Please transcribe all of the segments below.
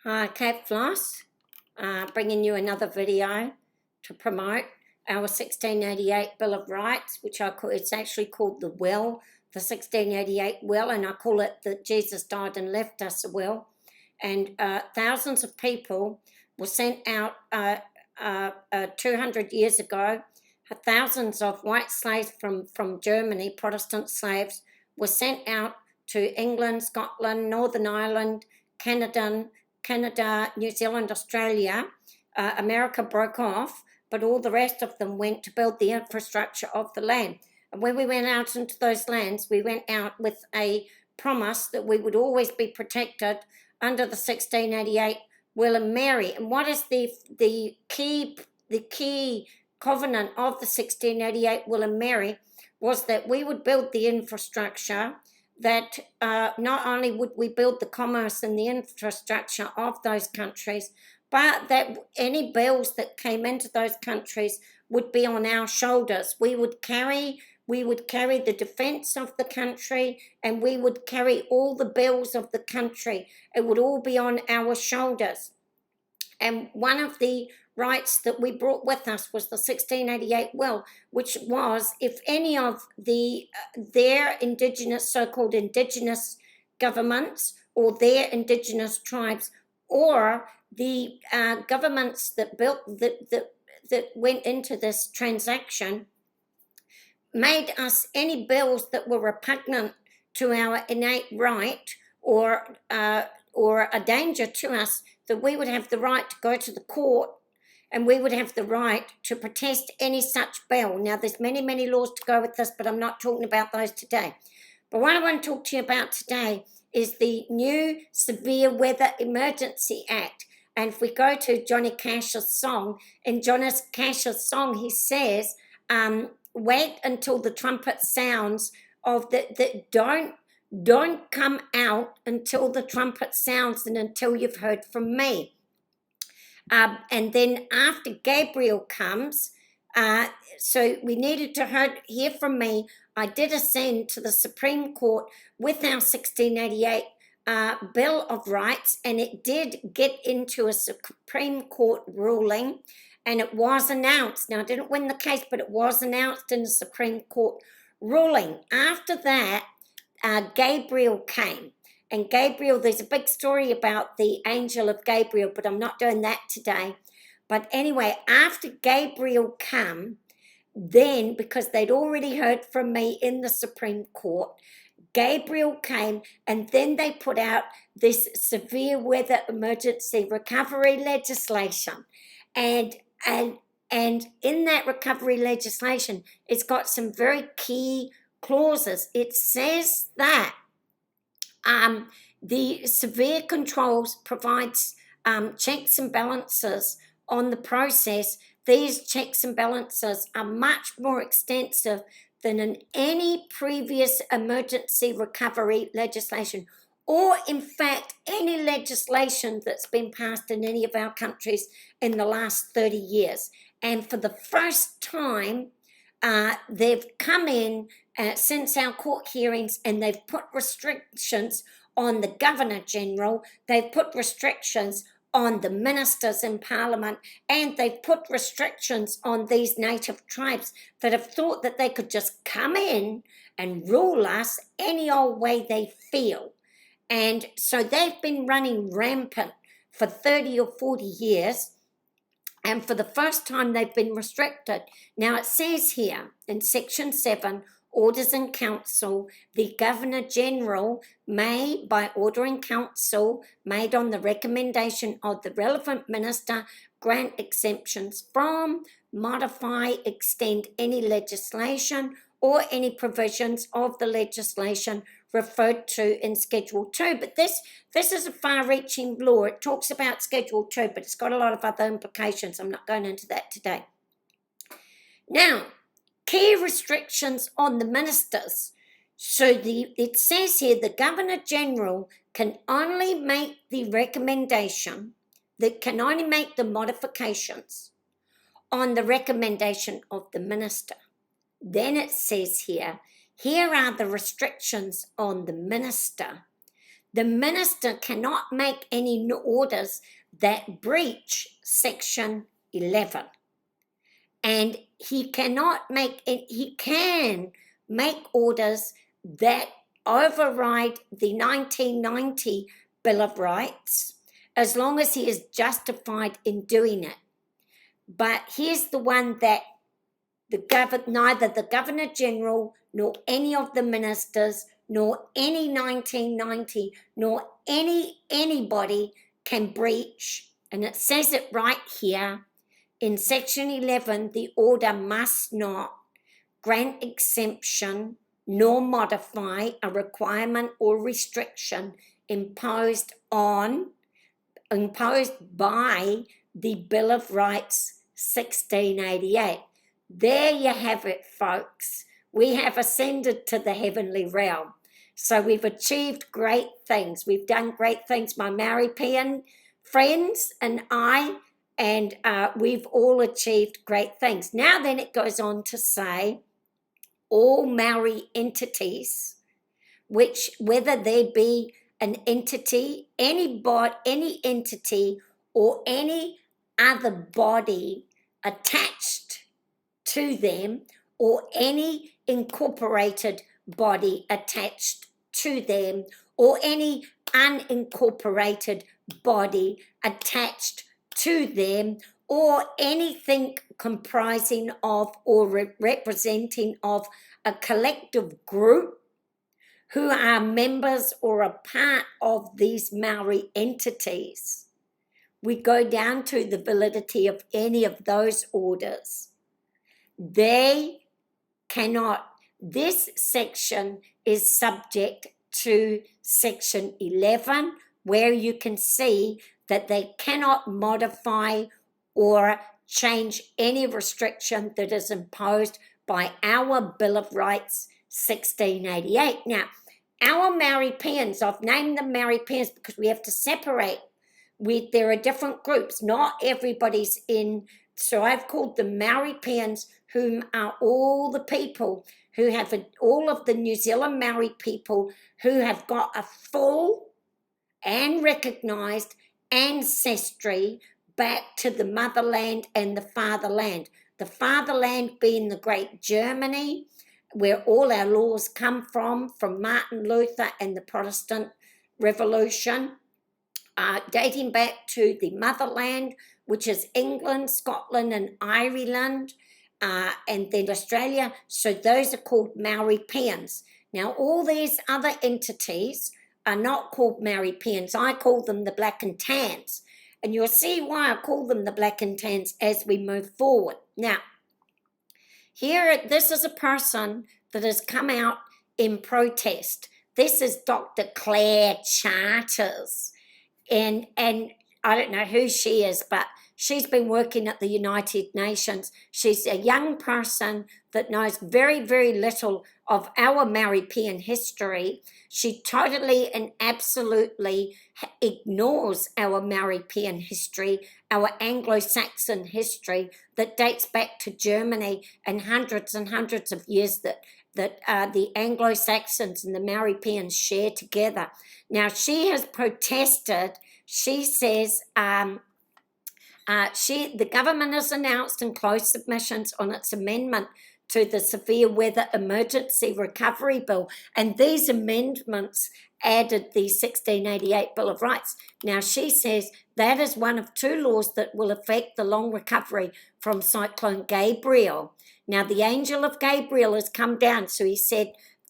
Hi, Cat Floss, bringing you another video to promote our 1688 Bill of Rights, which it's actually called the Will, the 1688 Will, and I call it that Jesus died and left us a will. And thousands of people were sent out 200 years ago. Thousands of white slaves from Germany, Protestant slaves, were sent out to England, Scotland, Northern Ireland, Canada, New Zealand, Australia. America broke off, but all the rest of them went to build the infrastructure of the land. And when we went out into those lands, we went out with a promise that we would always be protected under the 1688 Will and Mary. And what is the key covenant of the 1688 Will and Mary was that we would build the infrastructure, that not only would we build the commerce and the infrastructure of those countries, but that any bills that came into those countries would be on our shoulders. We would carry the defense of the country, and we would carry all the bills of the country. It would all be on our shoulders. And one of the rights that we brought with us was the 1688 Will, which was if any of their indigenous, so-called indigenous governments, or their indigenous tribes, or the governments that went into this transaction, made us any bills that were repugnant to our innate right, or a danger to us, that we would have the right to go to the court, and we would have the right to protest any such bill. Now, there's many laws to go with this, but I'm not talking about those today. But what I want to talk to you about today is the new Severe Weather Emergency Act. And if we go to Johnny Cash's song, in Johnny Cash's song, he says, wait until the trumpet sounds of don't come out until the trumpet sounds and until you've heard from me. And then after Gabriel comes, so we needed to hear from me. I did ascend to the Supreme Court with our 1688 Bill of Rights, and it did get into a Supreme Court ruling, and it was announced. Now, I didn't win the case, but it was announced in the Supreme Court ruling. After that, Gabriel came. And Gabriel, there's a big story about the angel of Gabriel, but I'm not doing that today. But anyway, after Gabriel came, then, because they'd already heard from me in the Supreme Court, Gabriel came, and then they put out this severe weather emergency recovery legislation. And in that recovery legislation, it's got some very key clauses. It says that the severe controls provides checks and balances on the process. These checks and balances are much more extensive than in any previous emergency recovery legislation, or in fact any legislation that's been passed in any of our countries in the last 30 years. And for the first time, they've come in since our court hearings, and they've put restrictions on the Governor General, they've put restrictions on the ministers in Parliament, and they've put restrictions on these native tribes that have thought that they could just come in and rule us any old way they feel. And so they've been running rampant for 30 or 40 years, and for the first time they've been restricted. Now it says here in Section 7, Orders in Council, the Governor General may, by order in council made on the recommendation of the relevant minister, grant exemptions from, modify, extend any legislation or any provisions of the legislation referred to in Schedule 2. But this is a far-reaching law. It talks about Schedule 2, but it's got a lot of other implications. I'm not going into that today. Now, key restrictions on the ministers. So it says here the Governor General can only make the recommendation, that can only make the modifications on the recommendation of the minister. Then it says here are the restrictions on the minister. The minister cannot make any orders that breach Section 11. And he can make orders that override the 1990 Bill of Rights as long as he is justified in doing it. But here's the one that neither the Governor General nor any of the ministers nor any 1990 nor anybody can breach. And it says it right here in Section 11, the order must not grant exemption nor modify a requirement or restriction imposed by the Bill of Rights 1688. There you have it, folks. We have ascended to the heavenly realm. So we've achieved great things. We've done great things, my Maripian friends and I, and we've all achieved great things. Now then it goes on to say, all Maori entities, which whether there be an entity, any entity or any other body attached to them, or any incorporated body attached to them, or any unincorporated body attached to them, or anything comprising of or representing of a collective group who are members or a part of these Maori entities. We go down to the validity of any of those orders. They cannot. This section is subject to Section 11, where you can see that they cannot modify or change any restriction that is imposed by our Bill of Rights 1688. Now, our Maripians, I've named them Maripians because we have to separate. There are different groups. Not everybody's in. So I've called them Maripians, whom are all the people who have all of the New Zealand Maori people who have got a full and recognised ancestry back to the motherland and the fatherland. The fatherland being the great Germany, where all our laws come from Martin Luther and the Protestant Revolution, dating back to the motherland, which is England, Scotland and Ireland, and then Australia. So those are called Maripians. Now, all these other entities are not called Maripians. I call them the BlcknTans. And you'll see why I call them the BlcknTans as we move forward. Now, here, this is a person that has come out in protest. This is Dr. Claire Charters. And I don't know who she is, but she's been working at the United Nations. She's a young person that knows very, very little of our Maripian history. She totally and absolutely ignores our Maripian history, our Anglo-Saxon history that dates back to Germany and hundreds of years that the Anglo-Saxons and the Maripians share together. Now, she has protested. She says the government has announced and closed submissions on its amendment to the Severe Weather Emergency Recovery Bill, and these amendments added the 1688 Bill of Rights. Now, she says that is one of two laws that will affect the long recovery from Cyclone Gabriel. Now, the angel of Gabriel has come down, so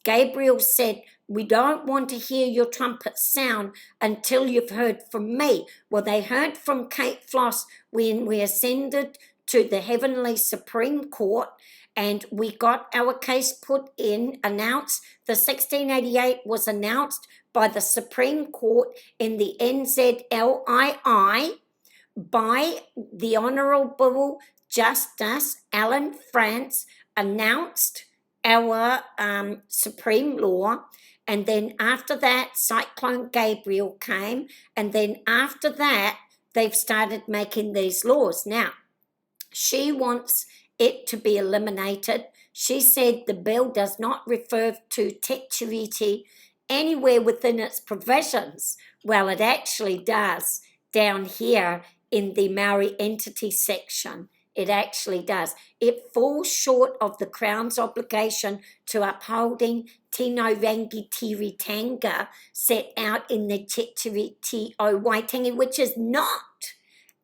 Gabriel said, we don't want to hear your trumpet sound until you've heard from me. Well, they heard from Kate Floss when we ascended to the Heavenly Supreme Court, and we got our case put in, announced. The 1688 was announced by the Supreme Court in the NZLII by the Honourable Justice Alan France, announced our Supreme Law. And then after that, Cyclone Gabriel came. And then after that, they've started making these laws. Now, she wants it to be eliminated. She said the bill does not refer to Te Tiriti anywhere within its provisions. Well, it actually does down here in the Maori entity section. It actually does. It falls short of the Crown's obligation to upholding Tino Rangitiritanga set out in the Te Tiriti o Waitangi, which is not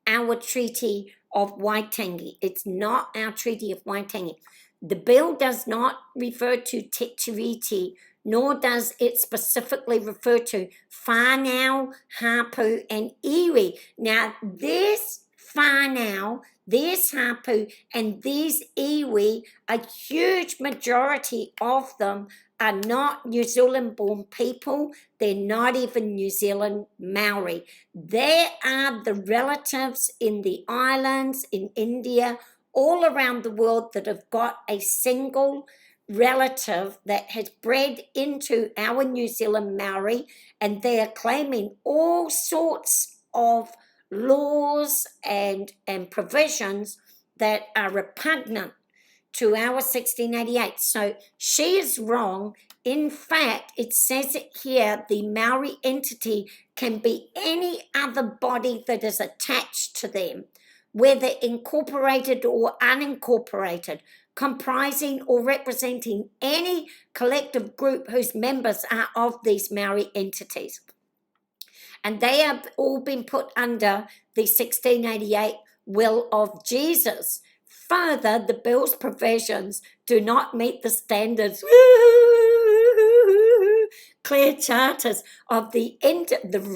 our Treaty of Waitangi. It's not our Treaty of Waitangi. The bill does not refer to Te Tiriti, nor does it specifically refer to whānau, hapu, and iwi. Now, this whānau, this hapu, and these iwi, a huge majority of them are not New Zealand-born people. They're not even New Zealand Maori. They are the relatives in the islands, in India, all around the world that have got a single relative that has bred into our New Zealand Maori, and they are claiming all sorts of laws and provisions that are repugnant to our 1688. So she is wrong. In fact, it says it here, the Maori entity can be any other body that is attached to them, whether incorporated or unincorporated, comprising or representing any collective group whose members are of these Maori entities. And they have all been put under the 1688 will of Jesus. Further, the bill's provisions do not meet the standards, clear charters of the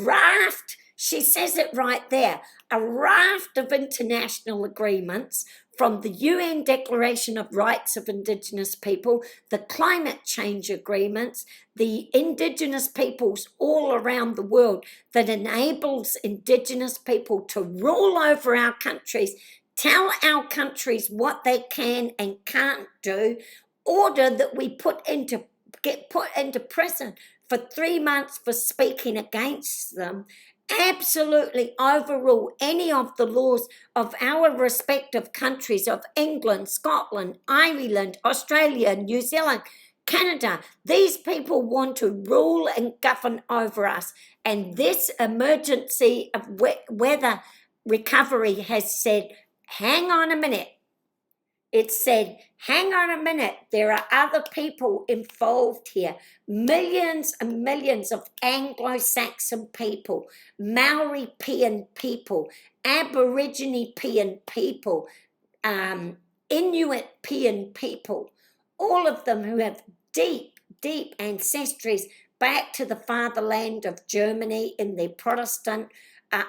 raft. She says it right there. A raft of international agreements, from the UN Declaration of Rights of Indigenous People, the climate change agreements, the Indigenous peoples all around the world that enables Indigenous people to rule over our countries, tell our countries what they can and can't do, order that we get put into prison for 3 months for speaking against them, absolutely overrule any of the laws of our respective countries of England, Scotland, Ireland, Australia, New Zealand, Canada. These people want to rule and govern over us. And this emergency of weather recovery has said, hang on a minute. It said, hang on a minute, there are other people involved here. Millions and millions of Anglo-Saxon people, Maori-Pian people, Aborigine-Pian people, Inuit-Pian people, all of them who have deep, deep ancestries back to the fatherland of Germany in their Protestant,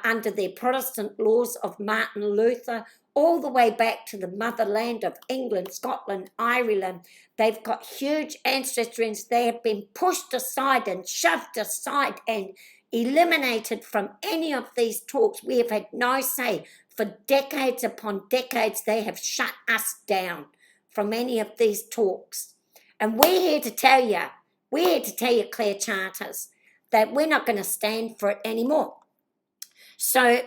under their Protestant laws of Martin Luther, all the way back to the motherland of England, Scotland, Ireland. They've got huge ancestries. They have been pushed aside and shoved aside and eliminated from any of these talks. We have had no say. For decades upon decades, they have shut us down from any of these talks. And we're here to tell you, clear charters, that we're not going to stand for it anymore. So,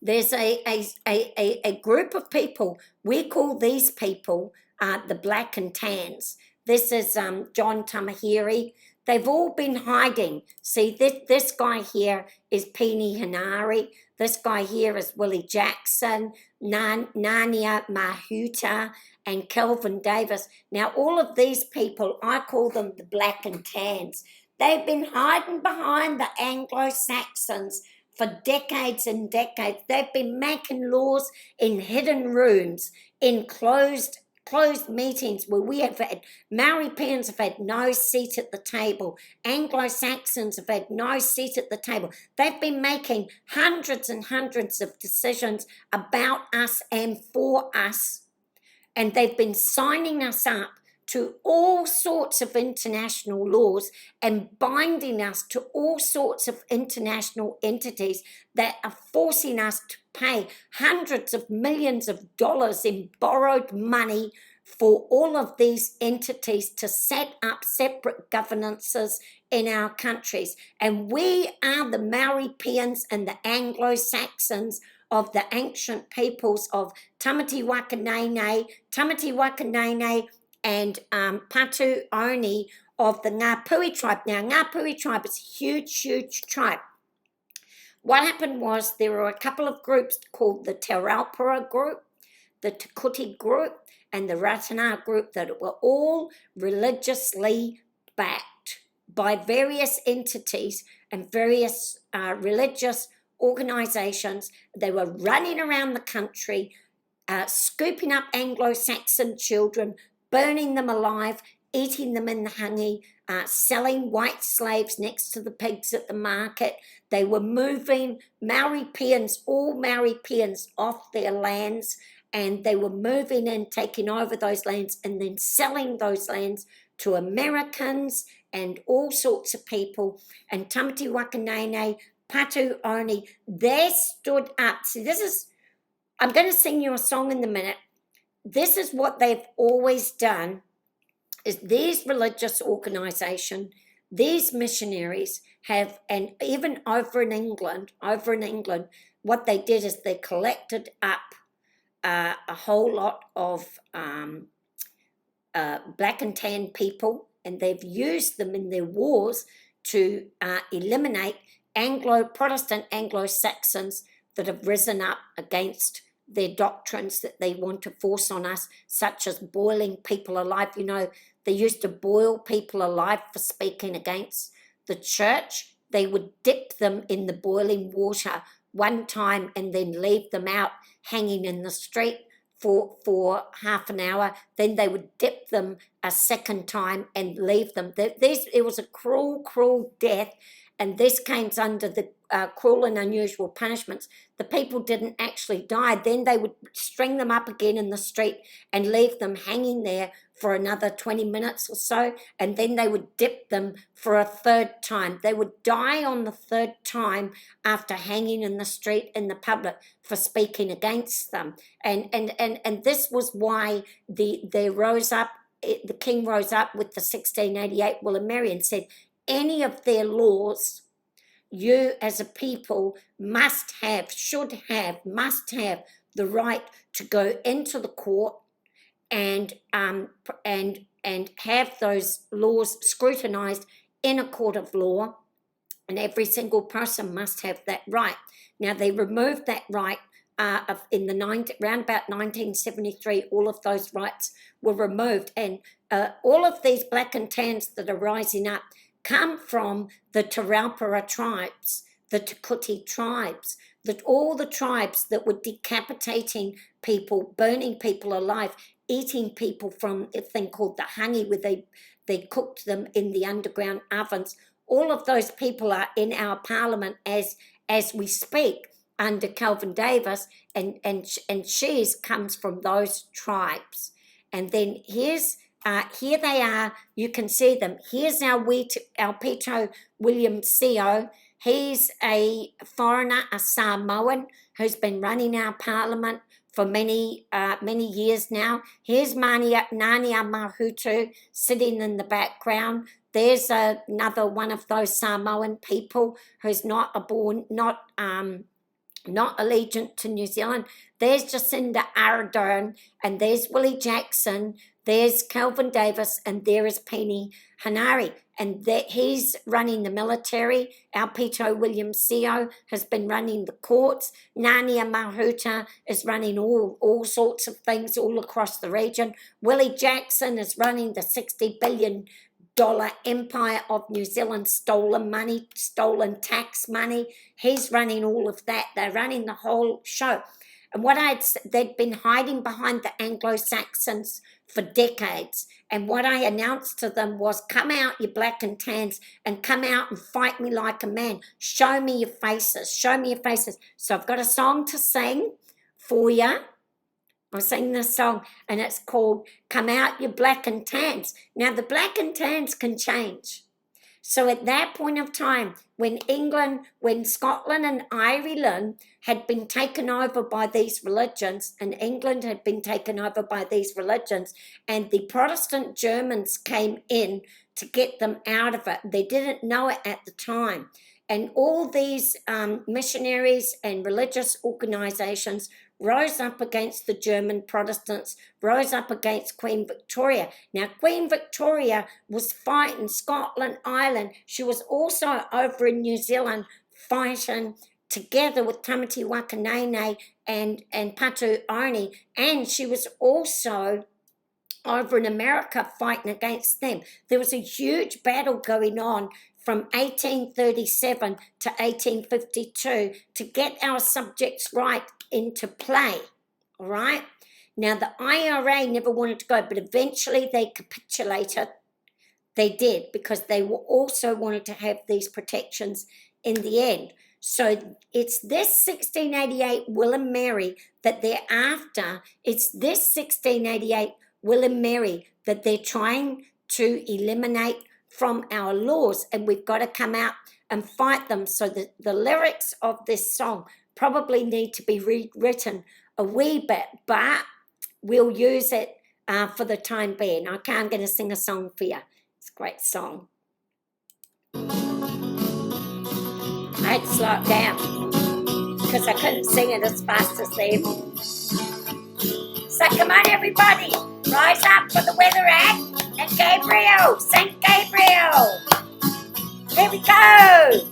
there's a group of people. We call these people the BlcknTans. This is John Tamahiri. They've all been hiding. See, this guy here is Pini Hinari. This guy here is Willie Jackson, Nania Mahuta, and Kelvin Davis. Now, all of these people, I call them the BlcknTans. They've been hiding behind the Anglo-Saxons for decades and decades. They've been making laws in hidden rooms, in closed meetings where we have had, Maori-Pians have had no seat at the table. Anglo-Saxons have had no seat at the table. They've been making hundreds and hundreds of decisions about us and for us. And they've been signing us up to all sorts of international laws and binding us to all sorts of international entities that are forcing us to pay hundreds of millions of dollars in borrowed money for all of these entities to set up separate governances in our countries. And we are the Maori-Pians and the Anglo-Saxons of the ancient peoples of Tamati Wakanene, and Patu Oni of the Ngāpuhi tribe. Now, Ngāpuhi tribe is a huge, huge tribe. What happened was there were a couple of groups called the Te Raupara group, the Te Kuti group, and the Ratana group that were all religiously backed by various entities and various religious organisations. They were running around the country, scooping up Anglo-Saxon children, burning them alive, eating them in the hangi, selling white slaves next to the pigs at the market. They were moving Maori peons, all Maori peons, off their lands, and they were moving in, taking over those lands, and then selling those lands to Americans and all sorts of people. And Tamati Wakanene, Patu Oni, they stood up. See, I'm going to sing you a song in a minute. This is what they've always done, is these religious organisations, these missionaries have, and even over in England, what they did is they collected up a whole lot of black and tan people, and they've used them in their wars to eliminate Protestant Anglo-Saxons that have risen up against their doctrines that they want to force on us, such as boiling people alive. You know, they used to boil people alive for speaking against the church. They would dip them in the boiling water one time and then leave them out hanging in the street for half an hour. Then they would dip them a second time and leave them. It was a cruel, cruel death, and this came under the cruel and unusual punishments. The people didn't actually die. Then they would string them up again in the street and leave them hanging there for another 20 minutes or so, and then they would dip them for a third time. They would die on the third time after hanging in the street in the public for speaking against them. And this was why the king rose up with the 1688 Will and Mary and said, any of their laws, you as a people must have the right to go into the court and have those laws scrutinised in a court of law, and every single person must have that right. Now, they removed that right around about 1973. All of those rights were removed, and all of these black and tans that are rising up come from the Te Raupara tribes, the Te Kuti tribes, that all the tribes that were decapitating people, burning people alive, eating people from a thing called the hangi, where they cooked them in the underground ovens. All of those people are in our parliament as we speak under Kelvin Davis, and she comes from those tribes. And then here they are, you can see them. Here's our Pito William Co. He's a foreigner, a Samoan, who's been running our parliament for many years now. Here's Nania Mahutu sitting in the background. There's another one of those Samoan people who's not allegiant to New Zealand. There's Jacinda Ardern, and there's Willie Jackson, there's Kelvin Davis, and there is Penny Hanari. And he's running the military. Our Pito William Co has been running the courts. Nania Mahuta is running all sorts of things all across the region. Willie Jackson is running the $60 billion empire of New Zealand stolen money, stolen tax money. He's running all of that. They're running the whole show. And they'd been hiding behind the Anglo-Saxons for decades. And what I announced to them was, come out, you black and tans, and come out and fight me like a man. Show me your faces. Show me your faces. So I've got a song to sing for you. I'll sing this song, and it's called Come Out, You Black and Tans. Now, the black and tans can change. So at that point of time, when Scotland and Ireland had been taken over by these religions, and England had been taken over by these religions, and the Protestant Germans came in to get them out of it, they didn't know it at the time. And all these missionaries and religious organisations rose up against the German Protestants, rose up against Queen Victoria. Now, Queen Victoria was fighting Scotland, Ireland. She was also over in New Zealand fighting together with Tamati Wakanene and Patu Oni, and she was also over in America fighting against them. There was a huge battle going on from 1837 to 1852 to get our subjects' right into play, all right? Now, the IRA never wanted to go, but eventually they capitulated. They did, because they also wanted to have these protections in the end. So it's this 1688 Will and Mary that they're after. It's this 1688 Will and Mary that they're trying to eliminate from our laws, and we've got to come out and fight them. So the lyrics of this song probably need to be rewritten a wee bit, but we'll use it for the time being. Okay, I'm going to sing a song for you. It's a great song. I had to slow it down because I couldn't sing it as fast as them. So come on, everybody, rise up for the weather act, and Gabriel, St. Gabriel. Here we go.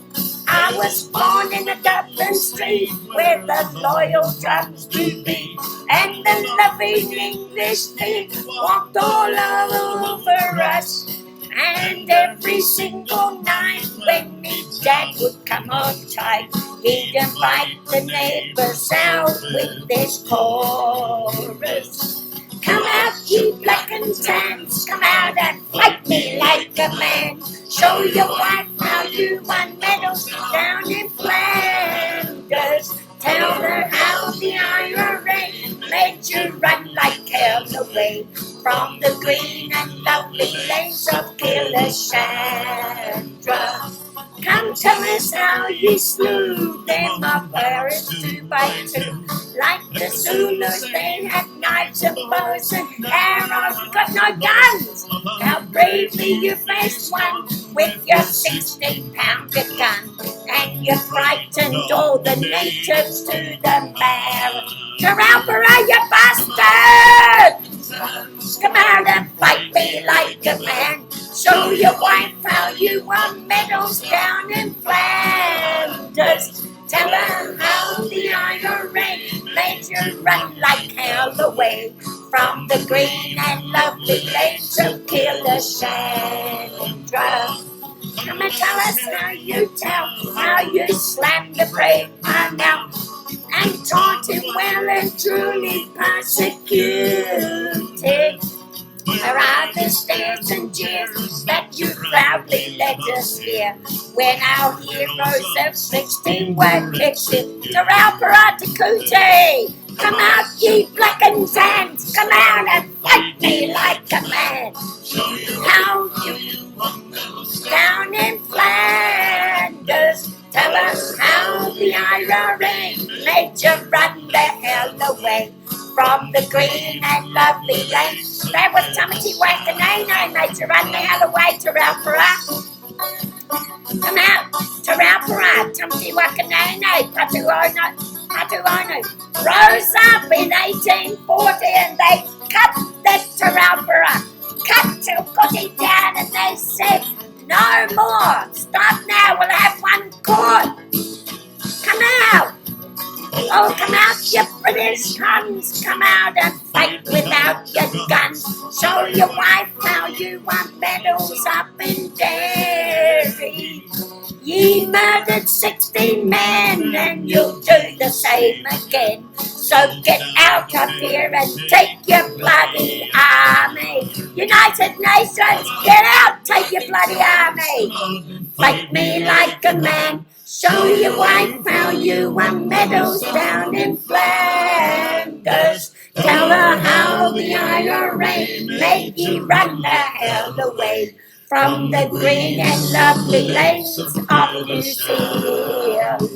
I was born in a Dublin street where the loyal drums do beat, and the loving English fleet walked all over us. And every single night when me dad would come on tight, he'd invite the neighbors out with this chorus. Come out, ye BlcknTans, come out and fight me like a man. Show your wife how you won medals down in Flanders. Tell her how the IRA made you run like hell away from the green and lovely lanes of Killashandra. Come tell us how you slew them up Paris 2 by 2. Like the Zulus, they had knives and bows and arrows, got no guns. How bravely you faced one with your 16-pounder gun, and you frightened all the natives to the mare. Taralpara, you bastard! Come out and fight me like a man. Show your wife how you won medals down in Flanders. Tell her how the IRA made you run like hell away from the green and lovely lakes of Killashandra. Come and tell us how you slammed the brave man out and taught him well and truly persecuted. There are the stares and jeers that you proudly let us hear when our heroes of 16 were kicked to Ralparatakute. Come out, ye BlcknTans, come out and fight me like a man. How you down in Flanders. Tell us how the IRA made you run the hell away from the green and lovely lane. There was Tamati Wakanene made you run the hell away to Ralpara. Come out to Ralpara, Tamati Wakanene, Patu Ono. Rose up in 1840 and they cut the Taralpara. Cut till got it down and they said, no more. Stop now. We'll have one court. Come out. Oh, come out, you British Huns. Come out and fight without your guns. Show your wife how you won medals up in Derry. Ye murdered 16 men and you'll do the same again. So get out of here and take your bloody army. United Nations, get out, take your bloody army. Fight me like a man. Show your wife how you won medals down in Flanders. Tell her how the IRA made you run the hell away from the green and lovely lanes of New Zealand.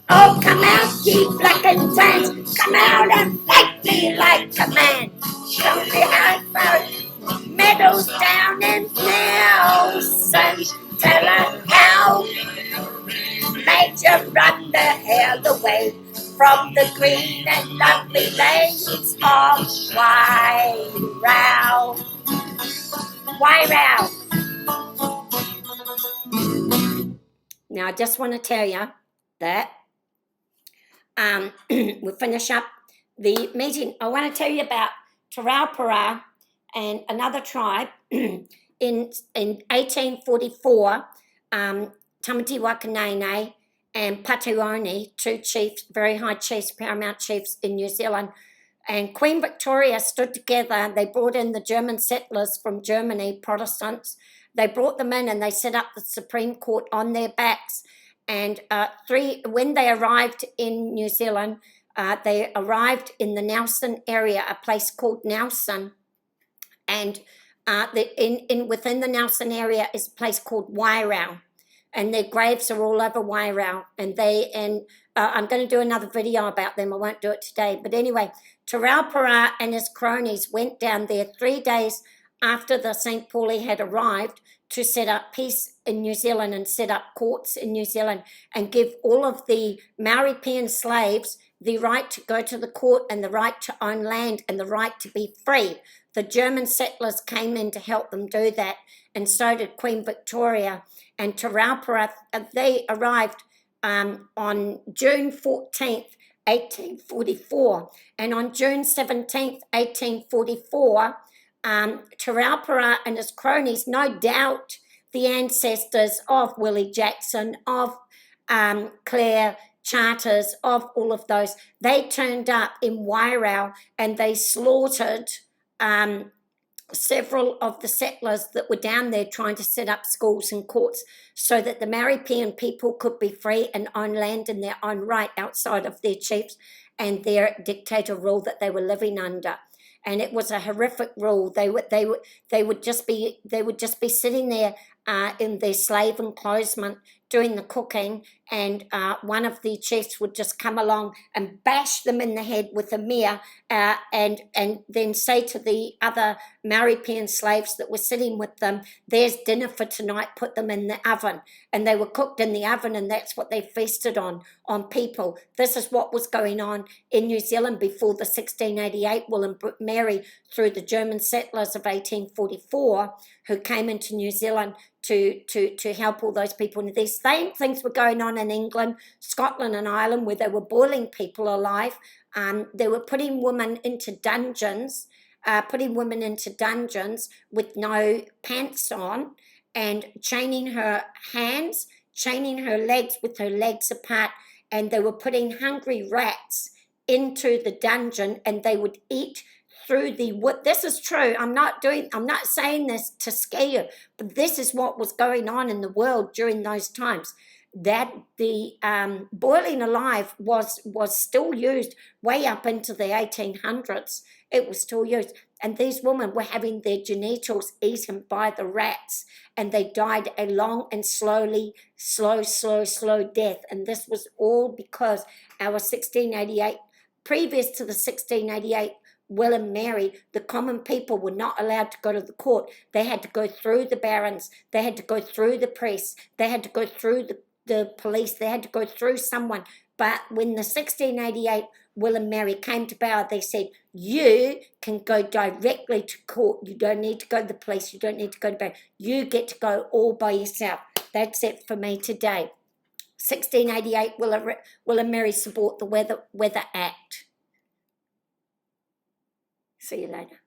Oh, come out, ye BlcknTans, come out and fight me like a man. Show me how medals down in Nelson. Tell her how made you run the hell away from the green and lovely lanes of Wairau. Wairau. Now, I just want to tell you that we'll finish up the meeting. I want to tell you about Te Raupara and another tribe in 1844, Tamati Wakanene and Patuoni, two chiefs, very high chiefs, paramount chiefs in New Zealand, and Queen Victoria stood together. They brought in the German settlers from Germany, Protestants. They brought them in and they set up the Supreme Court on their backs. And when they arrived in New Zealand, they arrived in the Nelson area, a place called Nelson. And within the Nelson area is a place called Wairau. And their graves are all over Wairau. And I'm going to do another video about them. I won't do it today. But anyway, Te Raupara and his cronies went down there 3 days after the St. Pauli had arrived to set up peace in New Zealand and set up courts in New Zealand and give all of the Maori Paean slaves the right to go to the court and the right to own land and the right to be free. The German settlers came in to help them do that, and so did Queen Victoria. And Te Raupara, they arrived on June 14th, 1844. And on June 17th, 1844, Te Raupara and his cronies, no doubt the ancestors of Willie Jackson, of Claire Charters, of all of those, they turned up in Wairau and they slaughtered several of the settlers that were down there trying to set up schools and courts so that the Maori Paean people could be free and own land in their own right outside of their chiefs and their dictator rule that they were living under. And it was a horrific rule. They would just be sitting there in their slave enclosement doing the cooking, and one of the chiefs would just come along and bash them in the head with a mere and then say to the other Maori Paean slaves that were sitting with them, "There's dinner for tonight, put them in the oven." And they were cooked in the oven, and that's what they feasted on people. This is what was going on in New Zealand before the 1688 will and Mary, through the German settlers of 1844 who came into New Zealand to help all those people. And these same things were going on in England, Scotland and Ireland, where they were boiling people alive. They were putting women into dungeons, with no pants on, and chaining her hands, chaining her legs with her legs apart, and they were putting hungry rats into the dungeon, and they would eat through the wood. This is true. I'm not saying this to scare you, but this is what was going on in the world during those times. That the boiling alive was still used way up into the 1800s. It was still used. And these women were having their genitals eaten by the rats, and they died a long and slow death. And this was all because our 1688, previous to the 1688 Will and Mary, the common people were not allowed to go to the court. They had to go through the barons. They had to go through the priests. They had to go through the police. They had to go through someone. But when the 1688 Will and Mary came to power, they said, you can go directly to court. You don't need to go to the police. You don't need to go to baron. You get to go all by yourself. That's it for me today. 1688 Will and Mary support the Weather Act. See you later.